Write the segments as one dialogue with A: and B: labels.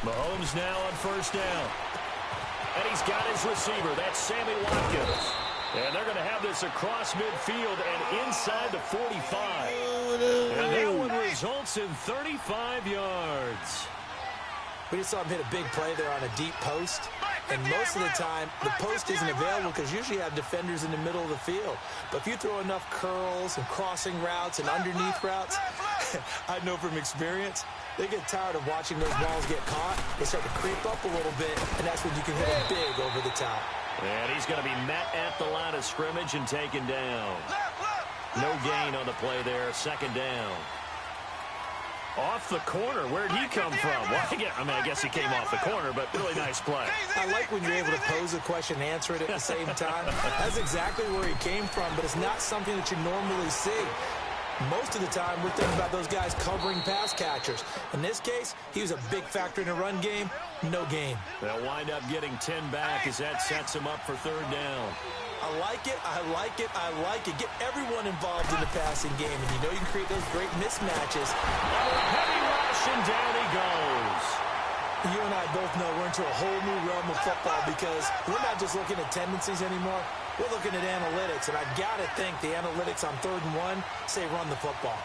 A: Mahomes now on first down. And he's got his receiver. That's Sammy Watkins. And they're going to have this across midfield and inside the 45. And that one results in 35 yards.
B: We just saw him hit a big play there on a deep post. And most of the time, the post isn't available because usually you have defenders in the middle of the field. But if you throw enough curls and crossing routes and underneath routes, I know from experience, they get tired of watching those balls get caught. They start to creep up a little bit, and that's when you can hit them big over the top.
A: And he's going to be met at the line of scrimmage and taken down. No gain on the play there, second down. Off the corner. Where'd he come from? Well, I guess he came off the corner, but really nice play.
B: I like when you're able to pose a question and answer it at the same time. That's exactly where he came from, but it's not something that you normally see. Most of the time, we're thinking about those guys covering pass catchers. In this case, he was a big factor in the run game. No gain.
A: They'll wind up getting 10 back as that sets him up for third down.
B: I like it, I like it, I like it. Get everyone involved in the passing game, and you know you can create those great mismatches.
A: Heavy rush, and down he goes.
B: You and I both know we're into a whole new realm of football because we're not just looking at tendencies anymore. We're looking at analytics, and I got to think the analytics on 3rd and 1 say run the football.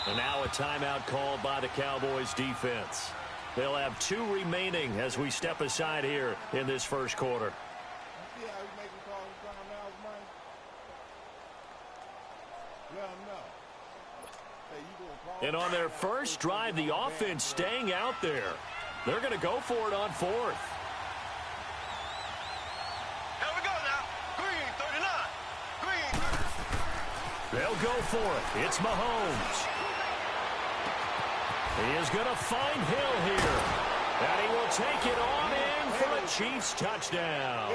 A: And now a timeout called by the Cowboys defense. They'll have 2 remaining as we step aside here in this first quarter. And on their first drive, the offense staying out there. They're going to go for it on 4th.
C: Here we go now. Green, 39. Green.
A: They'll go for it. It's Mahomes. He is going to find Hill here. And he will take it on in for a Chiefs touchdown.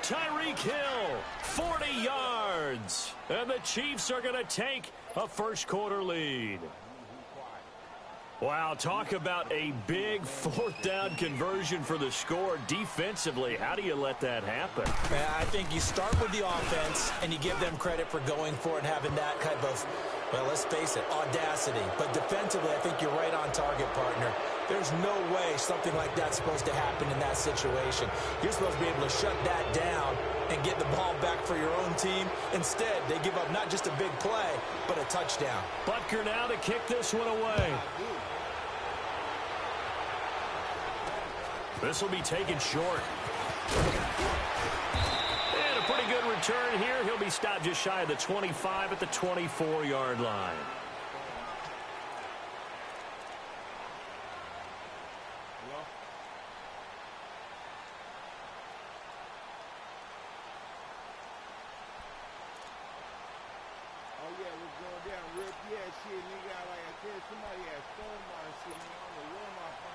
A: Tyreek Hill, 40 yards. And the Chiefs are going to take a first quarter lead. Wow, talk about a big 4th down conversion for the score. Defensively, how do you let that happen?
B: I think you start with the offense and you give them credit for going for it and having that type of, well, let's face it, audacity. But defensively, I think you're right on target, partner. There's no way something like that's supposed to happen in that situation. You're supposed to be able to shut that down and get the ball back for your own team. Instead, they give up not just a big play, but a touchdown.
A: Butker now to kick this one away. This will be taken short. And a pretty good return here. He'll be stopped just shy of the 25 at the 24-yard line.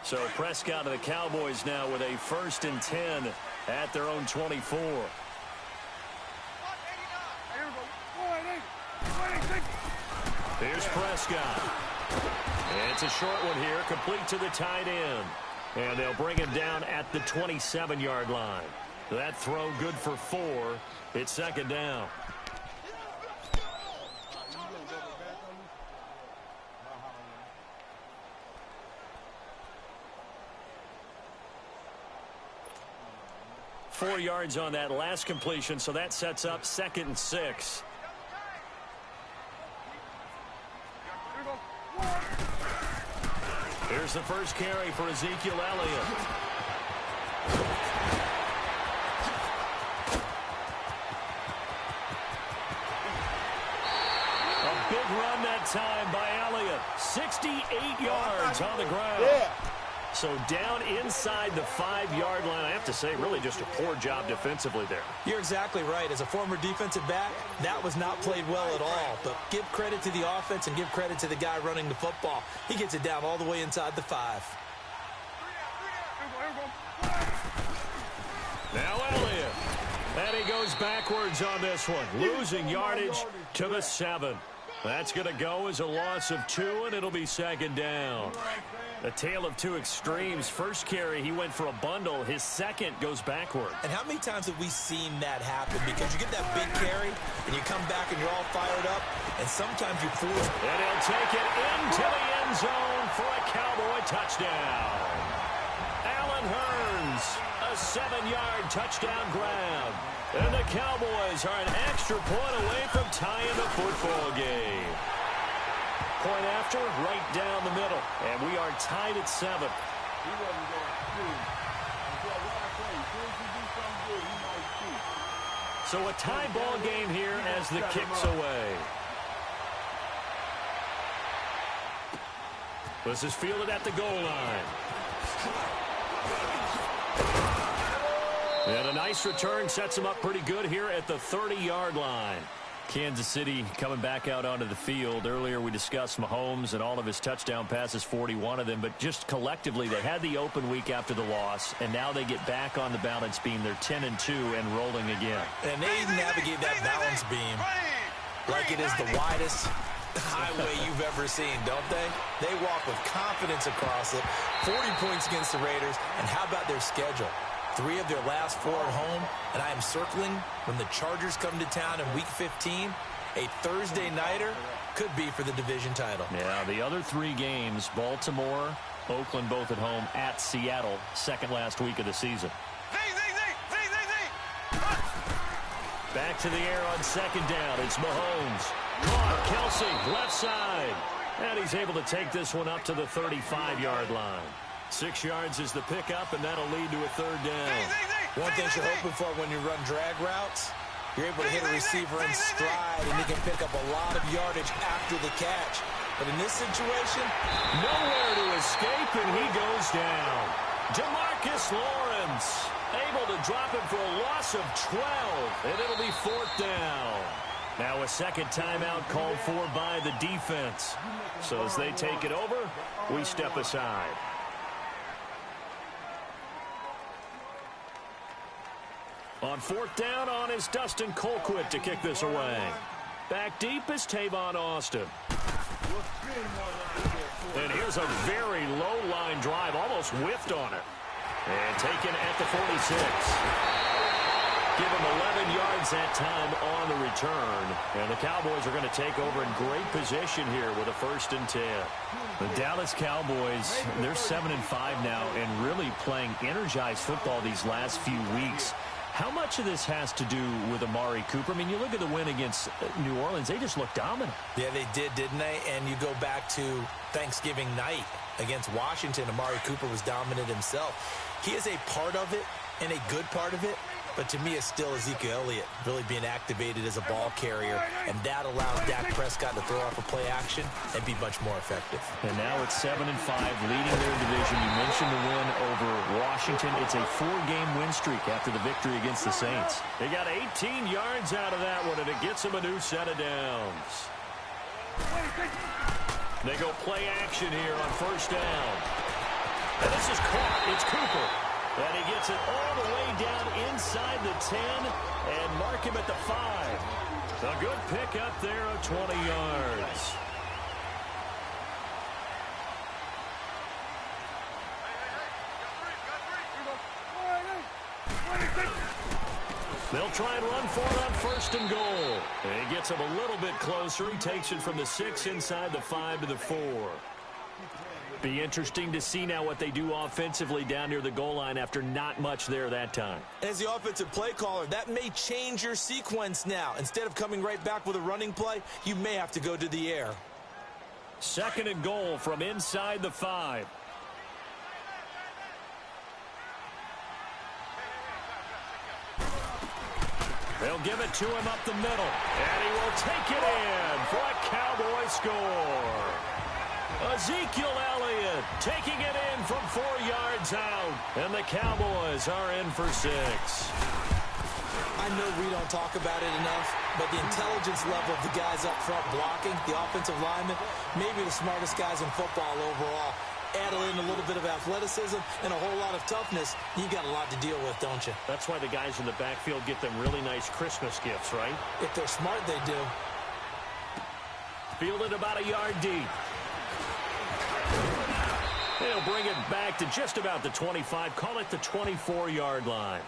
A: So Prescott of the Cowboys now with a 1st and 10 at their own 24. Here's Prescott. And it's a short one here, complete to the tight end. And they'll bring him down at the 27-yard line. That throw good for 4. It's 2nd down. Four yards on that last completion, so that sets up 2nd and 6. Here's the first carry for Ezekiel Elliott. A big run that time by Elliott. 68 yards on the ground.
D: Yeah.
A: So down inside the 5-yard line. I have to say, really just a poor job defensively there.
B: You're exactly right. As a former defensive back, that was not played well at all. But give credit to the offense and give credit to the guy running the football. He gets it down all the way inside the 5.
A: Now Elliott. And he goes backwards on this one. Losing yardage to the 7. That's going to go as a loss of 2, and it'll be second down. A tale of two extremes. First carry, he went for a bundle. His second goes backward.
B: And how many times have we seen that happen? Because you get that big carry, and you come back and you're all fired up, and sometimes you force.
A: And he'll take it into the end zone for a Cowboy touchdown. Allen Hurns, a 7-yard touchdown grab. And the Cowboys are an extra point away from tying the football game. Point after, right down the middle. And we are tied at 7. So a tie ball game here as the kick's away. This is fielded at the goal line. And a nice return sets him up pretty good here at the 30-yard line. Kansas City coming back out onto the field. Earlier we discussed Mahomes and all of his touchdown passes, 41 of them. But just collectively, they had the open week after the loss, and now they get back on the balance beam. They're 10-2 and rolling again.
B: And they navigate that balance beam like it is the widest highway you've ever seen, don't they? They walk with confidence across it. 40 points against the Raiders. And how about their schedule? 3 of their last 4 at home, and I am circling when the Chargers come to town in Week 15. A Thursday nighter could be for the division title.
A: Yeah, the other 3 games, Baltimore, Oakland both at home, at Seattle, second last week of the season. Back to the air on second down. It's Mahomes. Caught, Kelsey, left side. And he's able to take this one up to the 35-yard line. 6 yards is the pickup, and that'll lead to a third down.
B: One thing you're hoping for when you run drag routes, you're able to hit a receiver in stride, and he can pick up a lot of yardage after the catch. But in this situation,
A: nowhere to escape, and he goes down. DeMarcus Lawrence able to drop him for a loss of 12, and it'll be 4th down. Now a second timeout called for by the defense. So as they take it over, we step aside. On 4th down, on is Dustin Colquitt to kick this away. Back deep is Tavon Austin. And here's a very low-line drive, almost whiffed on it. And taken at the 46. Give him 11 yards that time on the return. And the Cowboys are going to take over in great position here with a 1st and 10. The Dallas Cowboys, they're 7-5 now and really playing energized football these last few weeks. How much of this has to do with Amari Cooper? I mean, you look at the win against New Orleans, they just looked dominant. Yeah, they did, didn't they? And you go back to Thanksgiving night against Washington, Amari Cooper was dominant himself. He is a part of it and a good part of it. But to me, it's still Ezekiel Elliott really being activated as a ball carrier. And that allows Dak Prescott to throw off a play action and be much more effective. And now it's 7-5, leading their division. You mentioned the win over Washington. It's a 4-game win streak after the victory against the Saints. They got 18 yards out of that one, and it gets them a new set of downs. They go play action here on 1st down. And this is caught. It's Cooper. And he gets it all the way down inside the 10 and mark him at the 5. A good pick up there of 20 yards. They'll try and run for it on 1st and goal. And he gets him a little bit closer. He takes it from the 6 inside the 5 to the 4. Be interesting to see now what they do offensively down near the goal line after not much there that time.
B: As the offensive play caller, that may change your sequence now. Instead of coming right back with a running play, you may have to go to the air.
A: 2nd and goal from inside the 5. They'll give it to him up the middle. And he will take it in for a Cowboy score. Ezekiel Elliott taking it in from 4 yards out. And the Cowboys are in for 6.
B: I know we don't talk about it enough, but the intelligence level of the guys up front blocking, the offensive linemen, maybe the smartest guys in football overall. Add in a little bit of athleticism and a whole lot of toughness, you got a lot to deal with, don't you?
A: That's why the guys in the backfield get them really nice Christmas gifts, right?
B: If they're smart, they do.
A: Fielded about a yard deep. He'll bring it back to just about the 25. Call it the 24-yard line.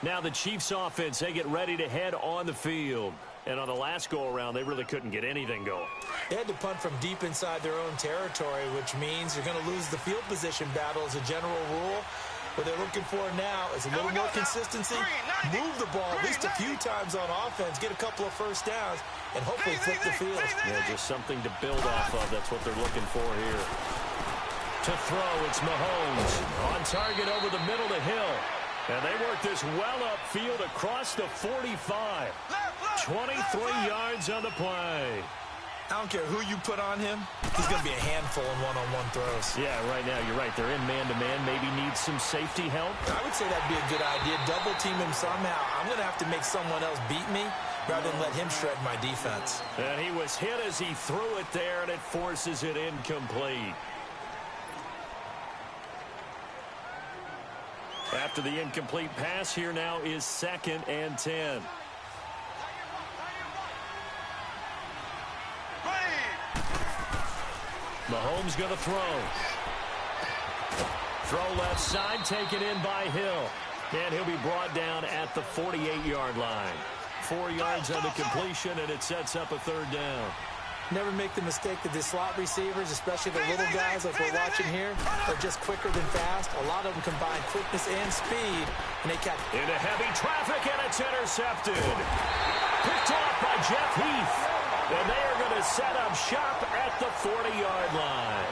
A: Now the Chiefs offense, they get ready to head on the field. And on the last go-around, they really couldn't get anything going.
B: They had to punt from deep inside their own territory, which means you're going to lose the field position battle as a general rule. What they're looking for now is a little more consistency, move the ball at least a few times on offense, get a couple of first downs, and hopefully flip the field.
A: Yeah, just something to build off of. That's what they're looking for here. To throw, it's Mahomes. On target over the middle to Hill. And they work this well upfield across the 45. 23 yards on the play.
B: I don't care who you put on him. He's going to be a handful in one-on-one throws.
A: Yeah, right now, you're right. They're in man-to-man. Maybe needs some safety help.
B: I would say that'd be a good idea. Double team him somehow. I'm going to have to make someone else beat me rather than let him shred my defense.
A: And he was hit as he threw it there, and it forces it incomplete. After the incomplete pass, here now is 2nd and 10. Mahomes going to throw. Throw left side, taken in by Hill. And he'll be brought down at the 48-yard line. 4 yards on the completion, and it sets up a 3rd down.
B: Never make the mistake that the slot receivers, especially the little guys like we're watching here, are just quicker than fast. A lot of them combine quickness and speed, and they catch.
A: Into heavy traffic, and it's intercepted. Picked off by Jeff Heath. And they are going to set up shop at the 40-yard line.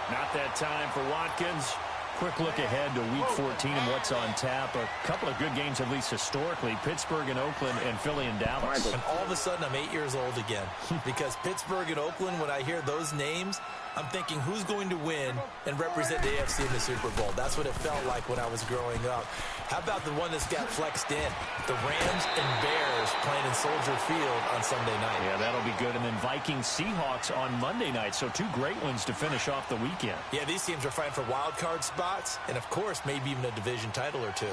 A: Not that time for Watkins. Quick look ahead to Week 14 and what's on tap. A couple of good games, at least historically. Pittsburgh and Oakland and Philly and Dallas.
B: And all of a sudden, I'm 8 years old again. Because Pittsburgh and Oakland, when I hear those names, I'm thinking who's going to win and represent the AFC in the Super Bowl. That's what it felt like when I was growing up. How about the one that's got flexed in? The Rams and Bears playing in Soldier Field on Sunday night.
A: Yeah, that'll be good. And then Vikings-Seahawks on Monday night. So 2 great ones to finish off the weekend.
B: Yeah, these teams are fighting for wild card spots. And, of course, maybe even a division title or 2.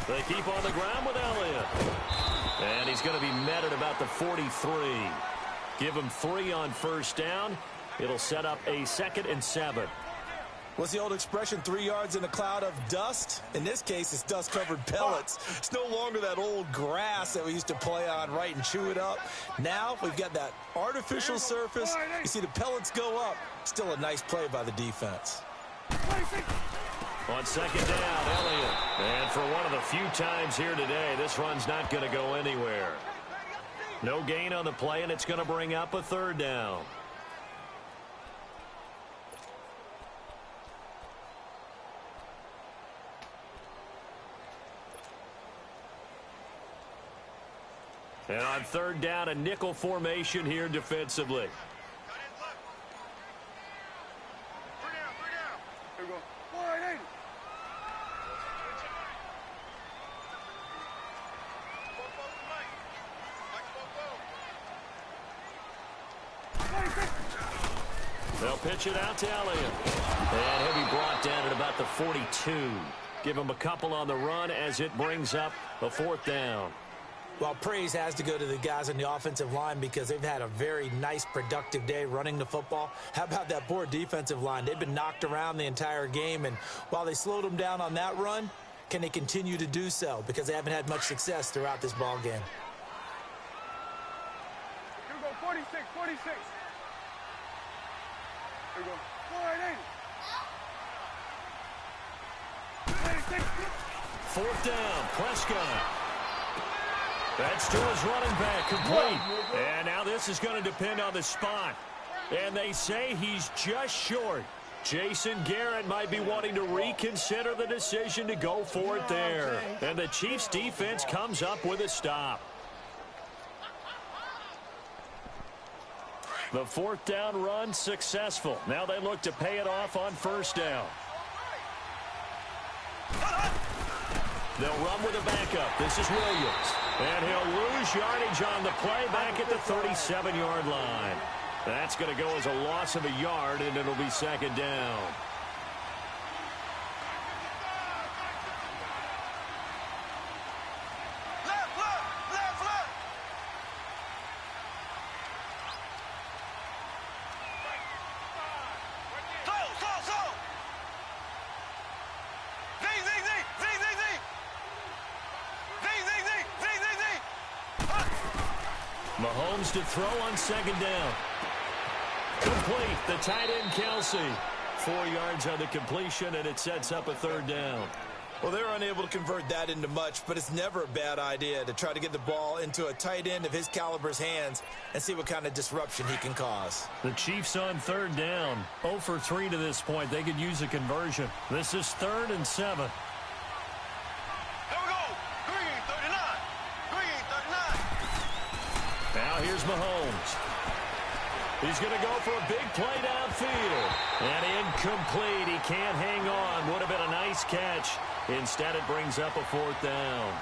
A: They keep on the ground with Elliott. And he's going to be met at about the 43. Give him 3 on 1st down. It'll set up a 2nd and 7.
B: What's the old expression, 3 yards in a cloud of dust? In this case, it's dust-covered pellets. It's no longer that old grass that we used to play on, right, and chew it up. Now we've got that artificial surface. You see the pellets go up. Still a nice play by the defense.
A: On 2nd down, Elliott. And for one of the few times here today, this run's not going to go anywhere. No gain on the play, and it's going to bring up a 3rd down. And on 3rd down, a nickel formation here defensively. They'll pitch it out to Elliott. And he'll be brought down at about the 42. Give him a couple on the run as it brings up a 4th down.
B: Well, praise has to go to the guys on the offensive line because they've had a very nice, productive day running the football. How about that poor defensive line? They've been knocked around the entire game, and while they slowed them down on that run, can they continue to do so? Because they haven't had much success throughout this ball game.
C: Here we go, 46, 46. Here we go, 480.
A: 4th down, Prescott. That's to his running back, complete. And now this is going to depend on the spot. And they say he's just short. Jason Garrett might be wanting to reconsider the decision to go for it there. And the Chiefs' defense comes up with a stop. The 4th down run successful. Now they look to pay it off on 1st down. They'll run with a backup. This is Williams. And he'll lose yardage on the play back at the 37-yard line. That's going to go as a loss of a yard, and it'll be 2nd down. Mahomes to throw on second down. Complete. The tight end, Kelsey. 4 yards on the completion, and it sets up a third down.
B: Well, they're unable to convert that into much, but it's never a bad idea to try to get the ball into a tight end of his caliber's hands and see what kind of disruption he can cause.
A: The Chiefs on third down. 0 for 3 to this point. They could use a conversion. This is 3rd and 7.
C: Here we go. Green 39. Green 39.
A: Now here's Mahomes. He's going to go for a big play downfield. And incomplete. He can't hang on. Would have been a nice catch. Instead, it brings up a 4th down.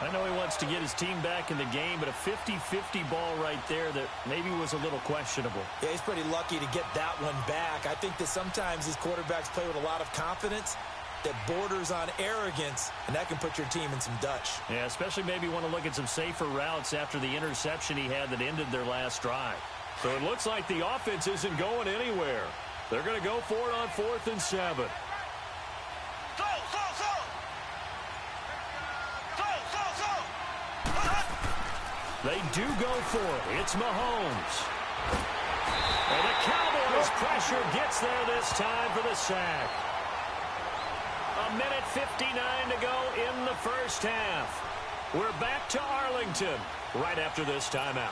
A: I know he wants to get his team back in the game, but a 50-50 ball right there that maybe was a little questionable.
B: Yeah, he's pretty lucky to get that one back. I think that sometimes these quarterbacks play with a lot of confidence that borders on arrogance, and that can put your team in some Dutch.
A: Yeah, especially maybe want to look at some safer routes after the interception he had that ended their last drive. So it looks like the offense isn't going anywhere. They're going to go for it on 4th and 7. They do go for it. It's Mahomes. And the Cowboys' pressure gets there this time for the sack. 1:59 to go in the first half. We're back to Arlington right after this timeout.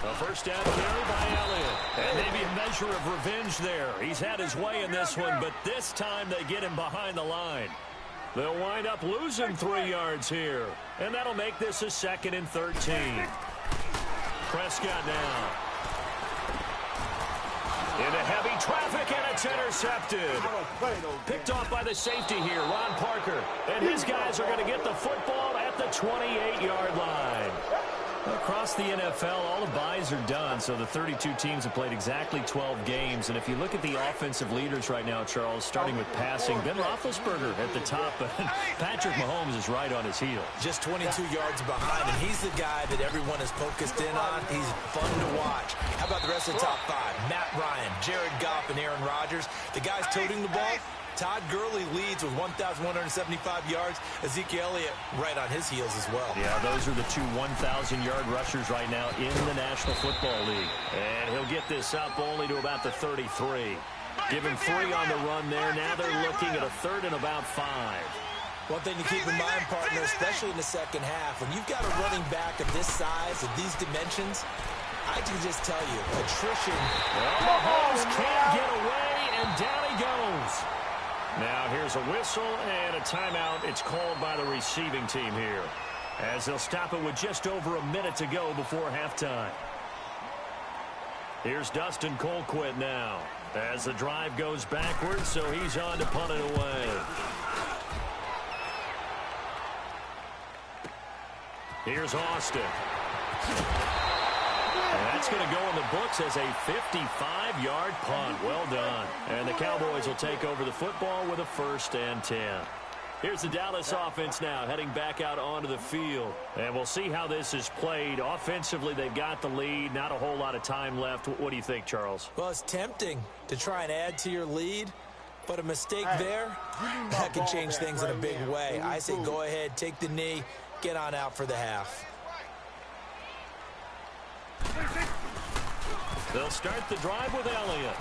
A: A first down carry by Elliott. And maybe a measure of revenge there. He's had his way in this one, but this time they get him behind the line. They'll wind up losing 3 yards here. And that'll make this a 2nd and 13. Prescott now. Into heavy traffic, and it's intercepted. Picked off by the safety here, Ron Parker. And his guys are going to get the football at the 28-yard line. Across the NFL, all the byes are done, so the 32 teams have played exactly 12 games. And if you look at the offensive leaders right now, Charles, starting with passing, Ben Roethlisberger at the top, but Patrick Mahomes is right on his heels.
B: Just 22 yards behind, and he's the guy that everyone is focused in on. He's fun to watch. How about the rest of the top 5? Matt Ryan, Jared Goff, and Aaron Rodgers. The guys toting the ball. Todd Gurley leads with 1,175 yards. Ezekiel Elliott right on his heels as well.
A: Yeah, those are the 2 1,000-yard rushers right now in the National Football League. And he'll get this up only to about the 33. Give him 3 on the run there. Now they're looking at a 3rd and about 5.
B: One thing to keep in mind, partner, especially in the second half, when you've got a running back of this size, of these dimensions, I can just tell you, attrition.
A: Well, Mahomes can't get away, and down he goes. Now here's a whistle and a timeout. It's called by the receiving team here, as they'll stop it with just over a minute to go before halftime. Here's Dustin Colquitt now, as the drive goes backwards, so he's on to punt it away. Here's Austin. And that's going to go in the books as a 55-yard punt. Well done. And the Cowboys will take over the football with a 1st and 10. Here's the Dallas offense now heading back out onto the field. And we'll see how this is played. Offensively, they've got the lead. Not a whole lot of time left. What do you think, Charles?
B: Well, it's tempting to try and add to your lead, but a mistake there, that can change things in a big way. I say go ahead, take the knee, get on out for the half.
A: They'll start the drive with Elliott.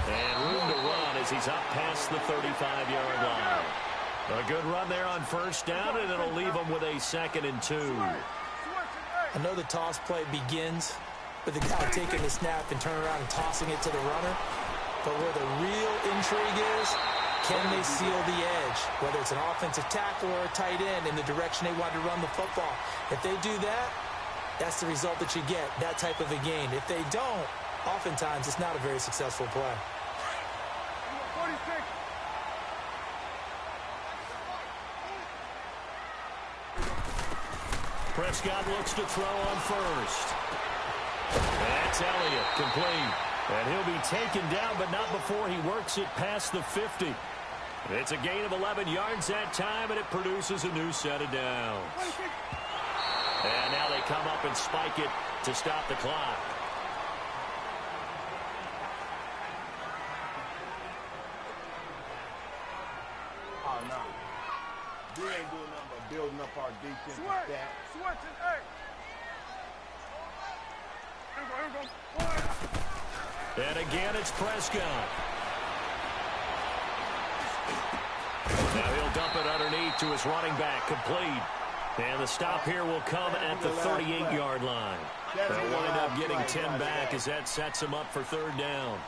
A: And room to run as he's up past the 35-yard line. A good run there on 1st down, and it'll leave him with a 2nd and 2.
B: I know the toss play begins with the guy taking the snap and turning around and tossing it to the runner. But where the real intrigue is, can they seal the edge? Whether it's an offensive tackle or a tight end in the direction they want to run the football. If they do that, that's the result that you get, that type of a gain. If they don't, oftentimes it's not a very successful play.
C: 46.
A: Prescott looks to throw on 1st. That's Elliott, complete. And he'll be taken down, but not before he works it past the 50. It's a gain of 11 yards that time, and it produces a new set of downs. And now they come up and spike it to stop the clock.
D: loosen up our defense.
C: Switch it, hey. Here we go.
A: And again, it's Prescott. Now he'll dump it underneath to his running back, complete. And the stop here will come at the 38-yard line. They'll wind up getting 10 back as that sets him up for third down.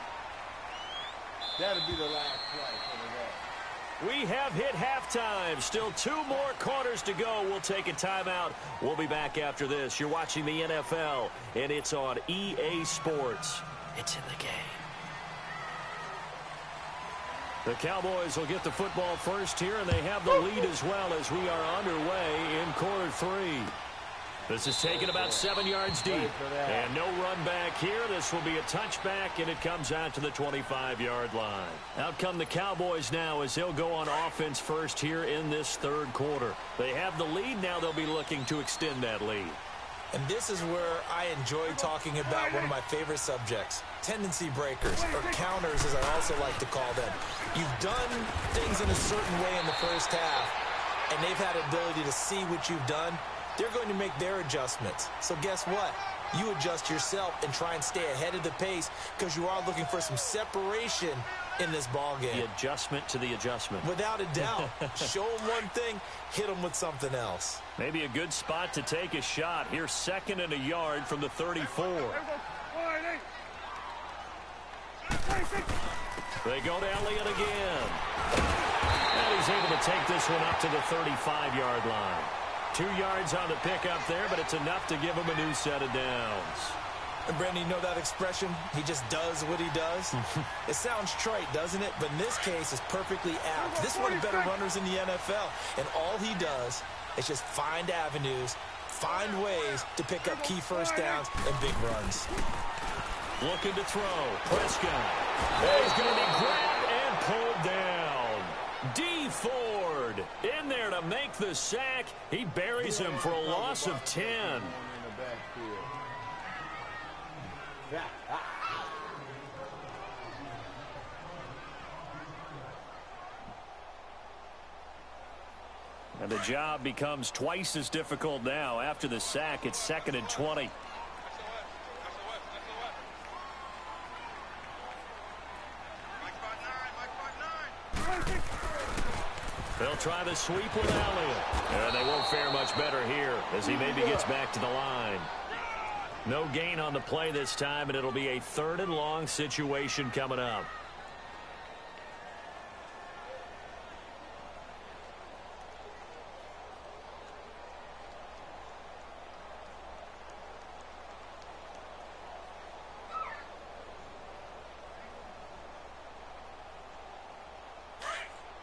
D: That'll be the last play for the day.
A: We have hit halftime. Still 2 more quarters to go. We'll take a timeout. We'll be back after this. You're watching the NFL, and it's on EA Sports. It's in the game. The Cowboys will get the football first here, and they have the lead as well as we are underway in quarter 3. This is taken about 7 yards deep. And no run back here. This will be a touchback, and it comes out to the 25-yard line. Out come the Cowboys now as they'll go on offense first here in this third quarter. They have the lead. Now they'll be looking to extend that lead.
B: And this is where I enjoy talking about one of my favorite subjects, tendency breakers, or counters as I also like to call them. You've done things in a certain way in the first half, and they've had the ability to see what you've done. They're going to make their adjustments. So guess what? You adjust yourself and try and stay ahead of the pace because you are looking for some separation in this ball game.
A: The adjustment to the adjustment.
B: Without a doubt. Show them one thing, hit them with something else.
A: Maybe a good spot to take a shot. Here's 2nd and a yard from the 34. They go to Elliott again. And he's able to take this one up to the 35-yard line. 2 yards on the pickup there, but it's enough to give him a new set of downs.
B: And Brandon, you know that expression? He just does what he does? It sounds trite, doesn't it? But in this case, it's perfectly apt. This is one of the better runners in the NFL. And all he does is just find avenues, find ways to pick up key first downs and big runs.
A: Looking to throw. Prescott. He's going to be grabbed and pulled down. D. Ford in there to make the sack. He buries him for a loss of 10. And the job becomes twice as difficult now. After the sack, it's 2nd and 20. They'll try the sweep with Elliott. And they won't fare much better here as he maybe gets back to the line. No gain on the play this time, and it'll be a 3rd and long situation coming up.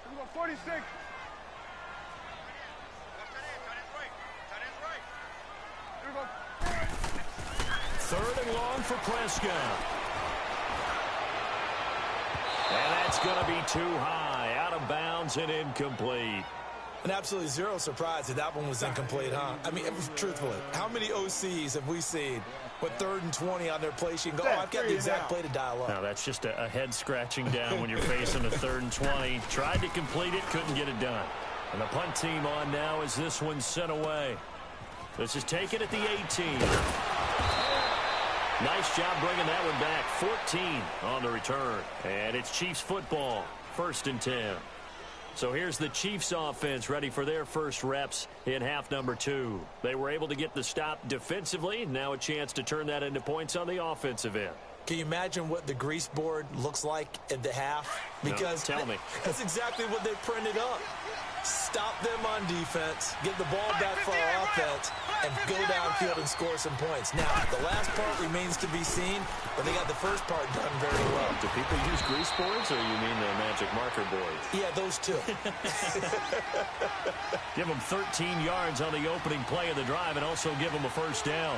C: Here we go, 46.
A: 3rd and long for Prescott. And that's going to be too high, out of bounds and incomplete.
B: And absolutely zero surprise that one was incomplete, huh? I mean, truthfully, how many OCs have we seen with 3rd and 20 on their play sheet and go, oh, I've got the exact play to dial up?
A: Now, that's just a head scratching down when you're facing a 3rd and 20. Tried to complete it, couldn't get it done. And the punt team on now as this one's sent away. This is taken at the 18. Nice job bringing that one back. 14 on the return. And it's Chiefs football. 1st and 10. So here's the Chiefs offense ready for their first reps in half number 2. They were able to get the stop defensively. Now a chance to turn that into points on the offensive end.
B: Can you imagine what the grease board looks like at the half? Because
A: no, tell me.
B: That's exactly what they printed up. Stop them on defense, get the ball back for our offense, and go downfield and score some points. Now, the last part remains to be seen, but they got the first part done very well.
A: Do people use grease boards, or you mean the magic marker boards?
B: Yeah, those two.
A: Give them 13 yards on the opening play of the drive and also give them a first down.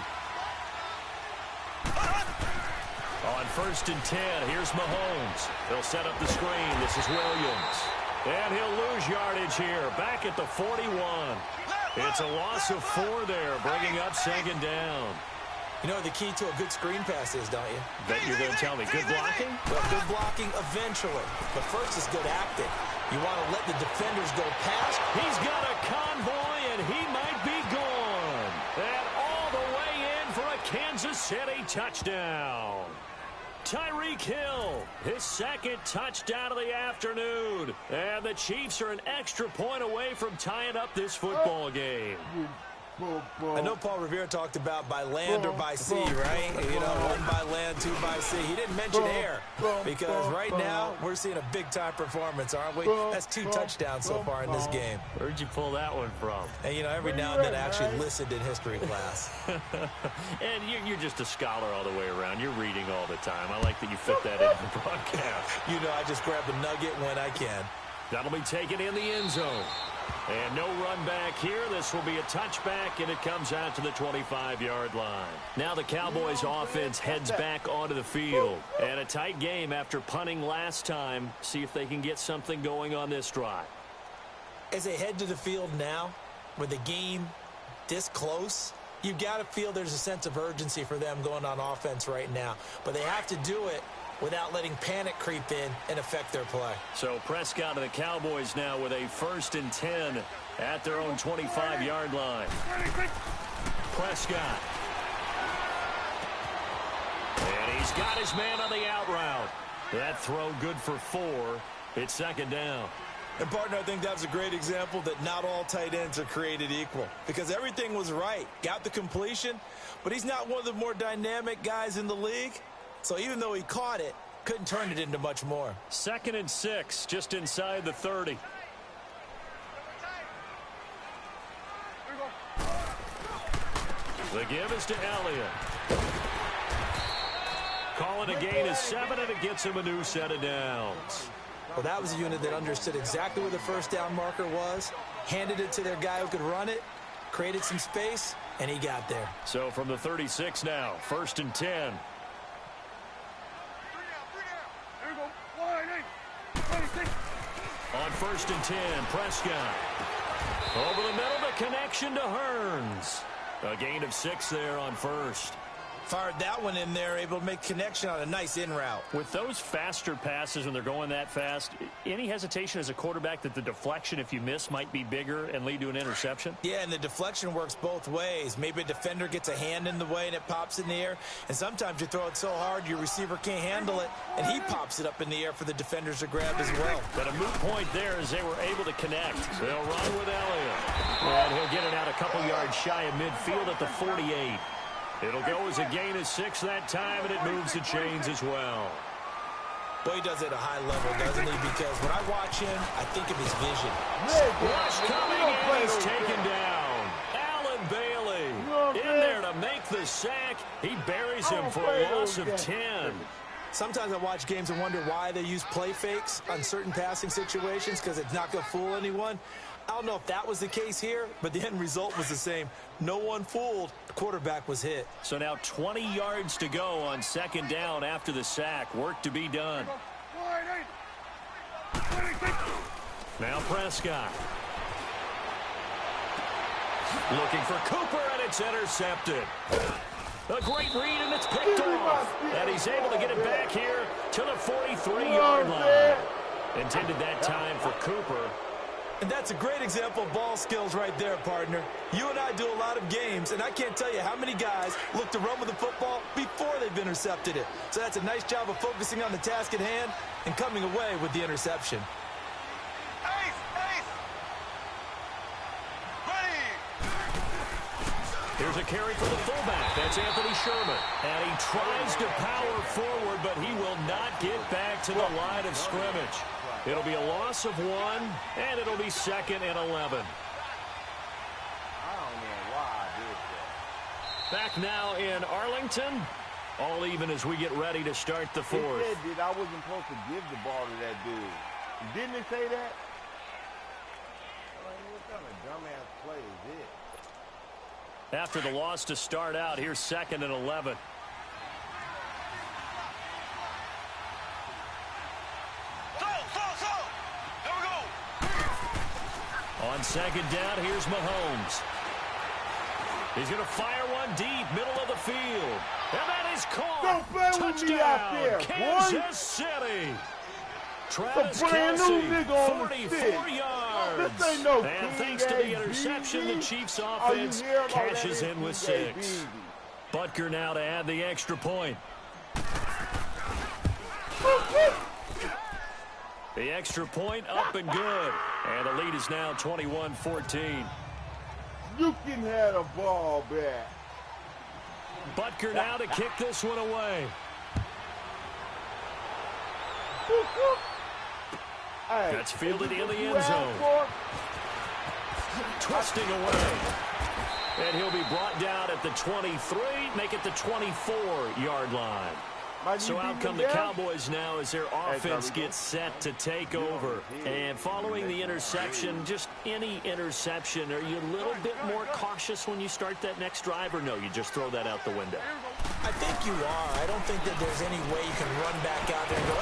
A: On 1st and 10, here's Mahomes. They'll set up the screen. This is Williams. And he'll lose yardage here, back at the 41. It's a loss of 4 there, bringing up 2nd down.
B: You know what the key to a good screen pass is, don't you?
A: Bet you're going to tell me. Good blocking?
B: Well, good blocking eventually. But first is good acting. You want to let the defenders go past.
A: He's got a convoy, and And he might be gone. And all the way in for a Kansas City touchdown. Tyreek Hill, his second touchdown of the afternoon. And the Chiefs are an extra point away from tying up this football game.
B: I know Paul Revere talked about by land or by sea, right? You know, one by land, two by sea. He didn't mention air because right now we're seeing a big-time performance, aren't we? That's 2 touchdowns so far in this game.
A: Where'd you pull that one from?
B: And, you know, every now and then I actually listened in history class.
A: And you're just a scholar all the way around. You're reading all the time. I like that you fit that in the broadcast.
B: You know, I just grab a nugget when I can.
A: That'll be taken in the end zone. And no run back here. This will be a touchback, and it comes out to the 25-yard line. Now the Cowboys offense heads back onto the field. And a tight game after punting last time. See if they can get something going on this drive.
B: As they head to the field now, with the game this close, you've got to feel there's a sense of urgency for them going on offense right now. But they have to do it without letting panic creep in and affect their play.
A: So Prescott and the Cowboys now with a 1st and 10 at their own 25-yard line. Prescott. And he's got his man on the out route. That throw good for 4. It's 2nd down.
B: And, partner, I think that was a great example that not all tight ends are created equal because everything was right. Got the completion, but he's not one of the more dynamic guys in the league. So even though he caught it, couldn't turn it into much more.
A: 2nd and 6, just inside the 30. The give is to Elliott. Call it a gain of 7, and it gets him a new set of downs.
B: Well, that was a unit that understood exactly where the first down marker was, handed it to their guy who could run it, created some space, and he got there.
A: So from the 36 now, 1st and 10. On 1st and 10, Prescott. Over the middle, the connection to Hearns. A gain of 6 there on 1st.
B: Fired that one in there, able to make connection on a nice in route.
A: With those faster passes when they're going that fast, any hesitation as a quarterback that the deflection, if you miss, might be bigger and lead to an interception?
B: Yeah, and the deflection works both ways. Maybe a defender gets a hand in the way and it pops in the air. And sometimes you throw it so hard your receiver can't handle it, and he pops it up in the air for the defenders to grab as well.
A: But a moot point there as they were able to connect. They'll run with Elliott. And he'll get it out a couple yards shy of midfield at the 48. It'll go as a gain of 6 that time, and it moves the chains as well.
B: Boy, he does it at a high level, doesn't he? Because when I watch him, I think of his vision.
A: Rush coming, and he's taken down. Allen Bailey in there to make the sack. He buries him for a loss of 10.
B: Sometimes I watch games and wonder why they use play fakes on certain passing situations because it's not going to fool anyone. I don't know if that was the case here, but the end result was the same. No one fooled. The quarterback was hit.
A: So now 20 yards to go on 2nd down after the sack. Work to be done. Now Prescott. Looking for Cooper, and it's intercepted. A great read, and it's picked off. And he's able to get it back here to the 43-yard line. Intended that time for Cooper.
B: And that's a great example of ball skills right there, partner. You and I do a lot of games, and I can't tell you how many guys look to run with the football before they've intercepted it. So that's a nice job of focusing on the task at hand and coming away with the interception.
A: Here's a carry for the fullback. That's Anthony Sherman. And he tries to power forward, but he will not get back to the line of scrimmage. It'll be a loss of 1, and it'll be 2nd and 11.
D: I don't know why I did that.
A: Back now in Arlington. All even as we get ready to start the 4th.
D: He said that I wasn't supposed to give the ball to that dude. Didn't he say that? What kind of dumbass play is this?
A: After the loss to start out, here's 2nd and 11. On 2nd down, here's Mahomes. He's going to fire one deep, middle of the field. And that is caught.
D: Don't play with me out there,
A: Kansas
D: boy.
A: City. Travis
D: brand new
A: Kelce,
D: nigga on the
A: 44 yards. yards.
D: This ain't no
A: And
D: King
A: thanks to the
D: A.
A: interception, the
D: Beasley.
A: Chiefs
D: Oh, you
A: offense
D: hear him? Oh, that
A: cashes
D: is
A: in with
D: King A.
A: 6.
D: Beasley.
A: Butker now to add the extra point. The extra point up and good. And the lead is now 21-14.
D: You can have the ball back.
A: Butker now to kick this one away.
D: Hey,
A: That's fielded in the
D: you
A: end zone.
D: asked for?
A: Twisting away. And he'll be brought down at the 23, make it the 24-yard line. So out come the Cowboys now as their offense gets set to take over. And following the interception, just any interception, are you a little bit more cautious when you start that next drive, or no, you just throw that out the window?
B: I think you are. I don't think that there's any way you can run back out there and go,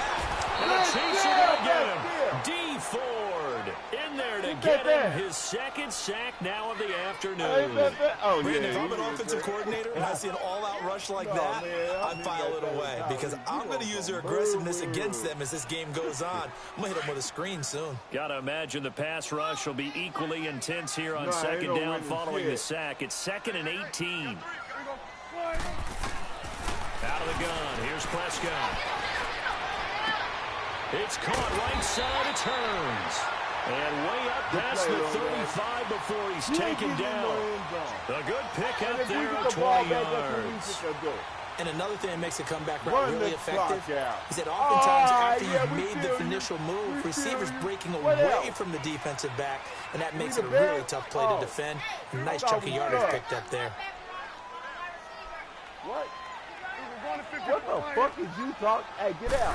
A: And the Chiefs are going to get him. D. Ford in there to get him his second sack now of the afternoon.
D: Oh,
B: Brandon, if I'm an offensive coordinator and I see an all-out rush like that, I'd file it away because I'm going to use their aggressiveness against them as this game goes on. I'm going to hit them with a screen soon.
A: Got to imagine the pass rush will be equally intense here on second down following the sack. It's 2nd and 18. Out of the gun. Here's Prescott. It's caught right side. It turns. And way up past the 35 before he's taken down. A good pick up there at 20 yards.
B: And another thing that makes a comeback route really effective is that oftentimes after you've made the initial move, receivers breaking away from the defensive back, and that makes it a really tough play to defend. A nice chunk of yardage picked up there.
D: What the fuck is you talking? Hey, get out.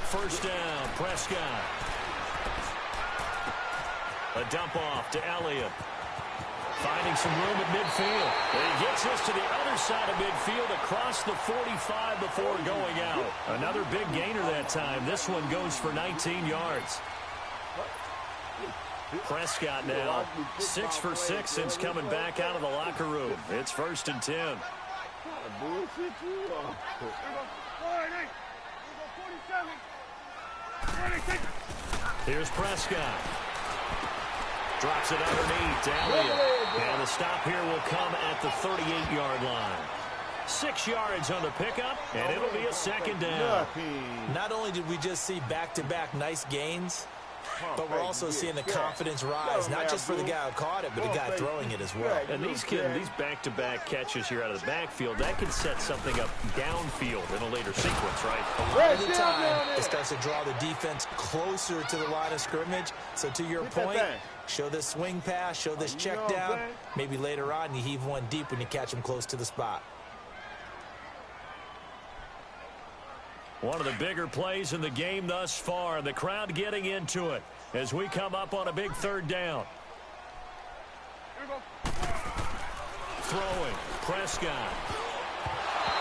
A: First down, Prescott. A dump off to Elliott. Finding some room at midfield. And he gets this to the other side of midfield across the 45 before going out. Another big gainer that time. This one goes for 19 yards. Prescott now 6 for 6 since coming back out of the locker room. It's 1st and 10. Here's Prescott. Drops it underneath to Elliott. And the stop here will come at the 38-yard line. 6 yards on the pickup, and it'll be a 2nd down.
B: Not only did we just see back-to-back nice gains, but we're also seeing the confidence rise, not just for the guy who caught it, but the guy throwing it as well.
A: And these back-to-back catches here out of the backfield, that can set something up downfield in a later sequence, right?
B: A lot of the time, it starts to draw the defense closer to the line of scrimmage. So to your point, show this swing pass, show this check down. Maybe later on you heave one deep when you catch them close to the spot.
A: One of the bigger plays in the game thus far. The crowd getting into it as we come up on a big 3rd down. Throwing. Prescott.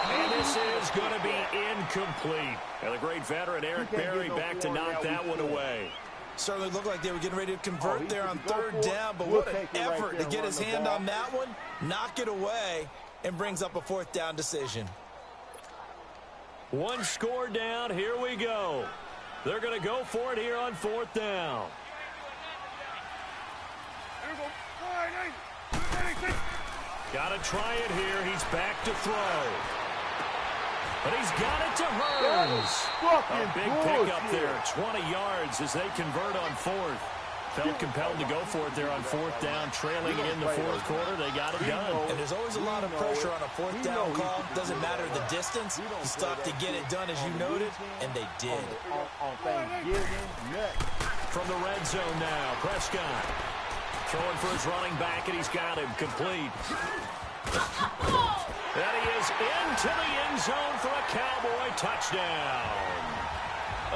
A: And this is going to be incomplete. And the great veteran Eric Berry back to knock that one away.
B: Certainly looked like they were getting ready to convert there on 3rd down, but what an effort to get his hand on that one, knock it away, and brings up a 4th down decision.
A: One score down. Here we go. They're going to go for it here on 4th down. Got to try it here. He's back to throw. But he's got it to Hurns. A big pickup there. 20 yards as they convert on 4th. Felt compelled to go for it there on 4th down, trailing in the 4th quarter. They got it done.
B: And there's always a lot of pressure on a 4th down call. Doesn't matter the distance. You stop to get it done, as you noted, and they did.
A: From the red zone now, Prescott throwing for his running back, and he's got him complete. And he is into the end zone for a Cowboy touchdown.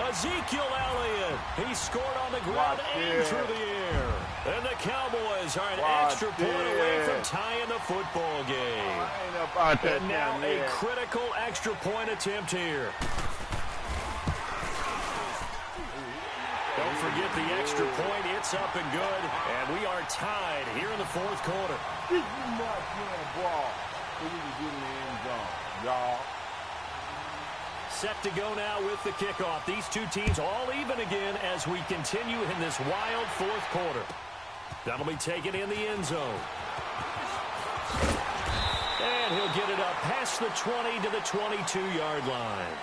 A: Ezekiel Elliott, he scored on the ground and through the air. And the Cowboys are an extra point away from tying the football game. And now a critical extra point attempt here. Don't forget the extra point. It's up and good. And we are tied here in the 4th quarter.
D: This is not playing ball. So we can get in the end zone, y'all.
A: set to go now with the kickoff. These two teams all even again as we continue in this wild fourth quarter. That'll be taken in the end zone. And he'll get it up past the 20 to the 22-yard line.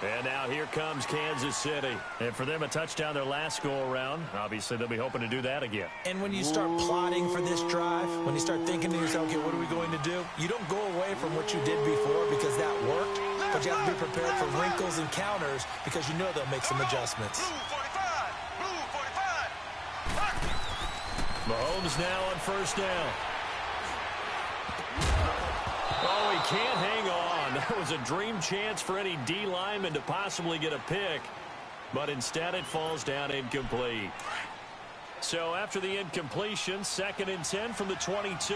A: And now here comes Kansas City. And for them, a touchdown their last go-around. Obviously, they'll be hoping to do that again.
B: And when you start plotting for this drive, when you start thinking to yourself, okay, what are we going to do? You don't go away from what you did before because that worked, but you have to be prepared for wrinkles and counters because you know they'll make some adjustments.
A: Mahomes now on first down. Oh, he can't hang on. That was a dream chance for any D lineman to possibly get a pick, but instead it falls down incomplete. So after the incompletion, 2nd and 10 from the 22.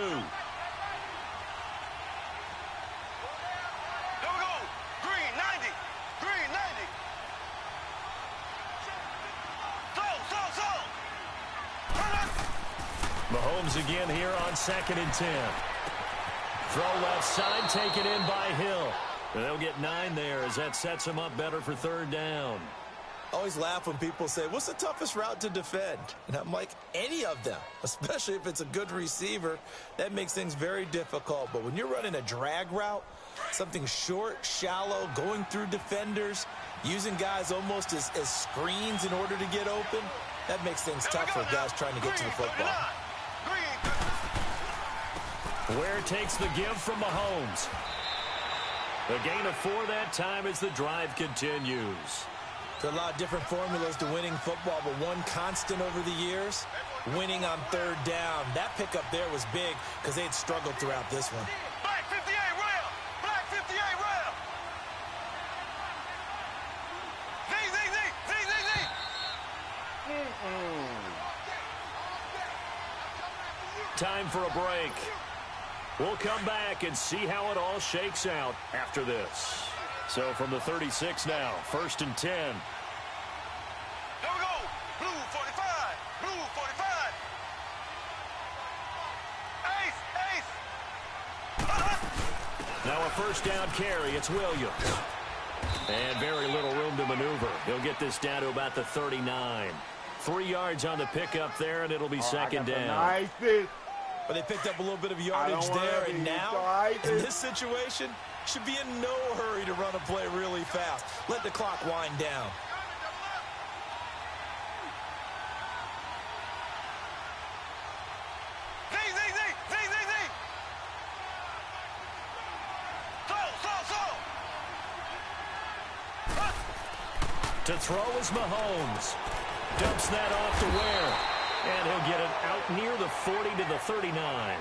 A: Mahomes again here on 2nd and 10. Throw left side, taken in by Hill. They'll get 9 there as that sets him up better for 3rd down.
B: Always laugh when people say, what's the toughest route to defend? And I'm like, any of them, especially if it's a good receiver. That makes things very difficult. But when you're running a drag route, something short, shallow, going through defenders, using guys almost as screens in order to get open, that makes things tough for guys trying to get to the football.
A: Ware takes the give from Mahomes. The gain of 4 that time as the drive continues.
B: There's a lot of different formulas to winning football, but one constant over the years, winning on 3rd down. That pickup there was big because they had struggled throughout this one.
C: Black 58 rail! Black 58 rail!
A: Time for a break. We'll come back and see how it all shakes out after this. So from the 36 now, 1st and 10.
C: There we go. Blue 45. Blue 45. Ace.
A: Now a 1st down carry. It's Williams. And very little room to maneuver. He'll get this down to about the 39. 3 yards on the pickup there, and it'll be 2nd down.
B: But they picked up a little bit of yardage there, and now, in this situation, should be in no hurry to run a play really fast. Let the clock wind down.
A: To throw is Mahomes. Dumps that off to Ware. And he'll get it out near the 40 to the 39.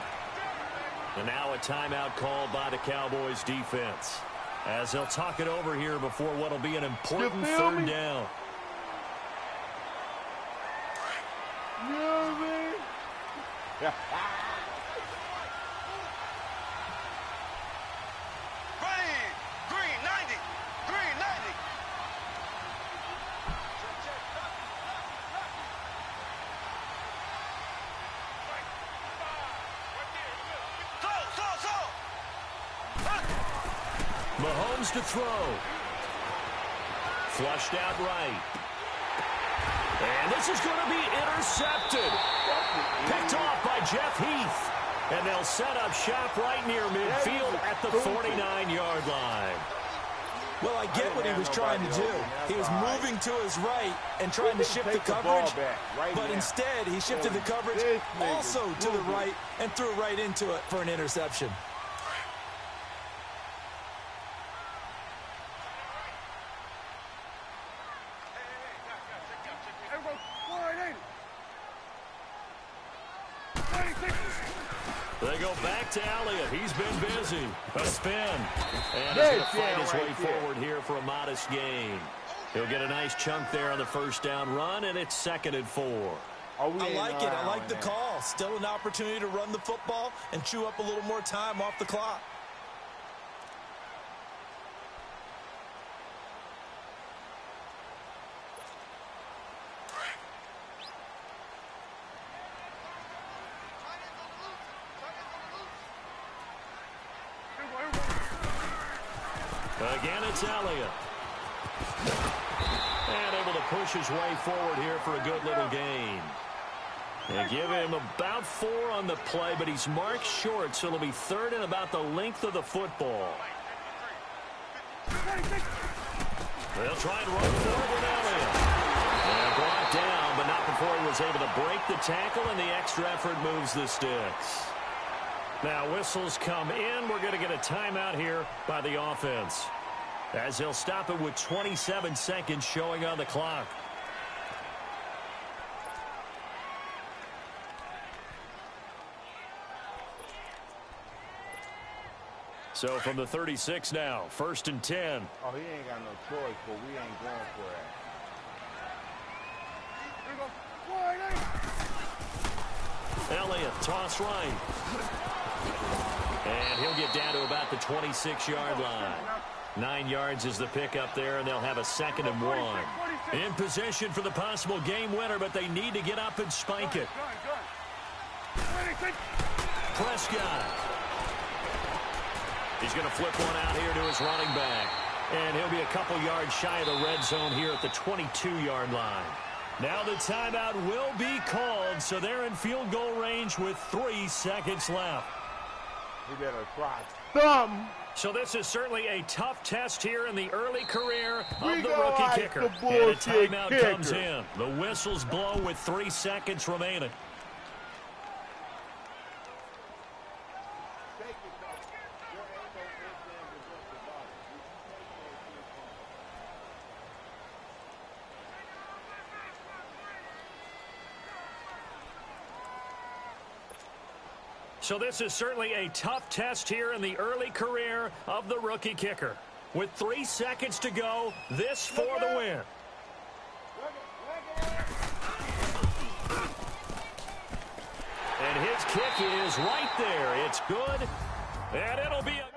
A: And now a timeout called by the Cowboys defense, as they'll talk it over here before what will be an important 3rd down.
C: Green 90. Green 90.
A: Mahomes to throw. Flushed out right. And this is going to be intercepted. Picked off by Jeff Heath. And they'll set up shop right near midfield at the 49-yard line.
B: Well, I get what he was trying to do. He was moving to his right and trying to shift the coverage, but instead he shifted the coverage also to the right and threw right into it for an interception.
A: They go back to Elliott. He's been busy. A spin. And he's going to fight his way forward here for a modest gain. He'll get a nice chunk there on the 1st down run, and it's 2nd and 4.
B: I like it. I like the call. Still an opportunity to run the football and chew up a little more time off the clock.
A: Again, it's Elliott. And able to push his way forward here for a good little gain. They give him about 4 on the play, but he's marked short, so it'll be 3rd and about the length of the football. They'll try and run forward with Elliott. And brought down, but not before he was able to break the tackle, and the extra effort moves the sticks. Now whistles come in. We're going to get a timeout here by the offense, as they'll stop it with 27 seconds showing on the clock. So from the 36 now, 1st and 10.
D: Oh, he ain't got no choice, but we ain't going for that.
A: Elliott, toss right. And he'll get down to about the 26-yard line. 9 yards is the pickup there, and they'll have a 2nd and 1. In position for the possible game winner, but they need to get up and spike it. Prescott. He's going to flip one out here to his running back. And he'll be a couple yards shy of the red zone here at the 22-yard line. Now the timeout will be called, so they're in field goal range with 3 seconds left.
D: He better try something.
A: So this is certainly a tough test here in the early career of the rookie kicker. And a timeout comes in. The whistles blow with 3 seconds remaining. So this is certainly a tough test here in the early career of the rookie kicker. With 3 seconds to go, this for the win. And his kick is right there. It's good, and it'll be a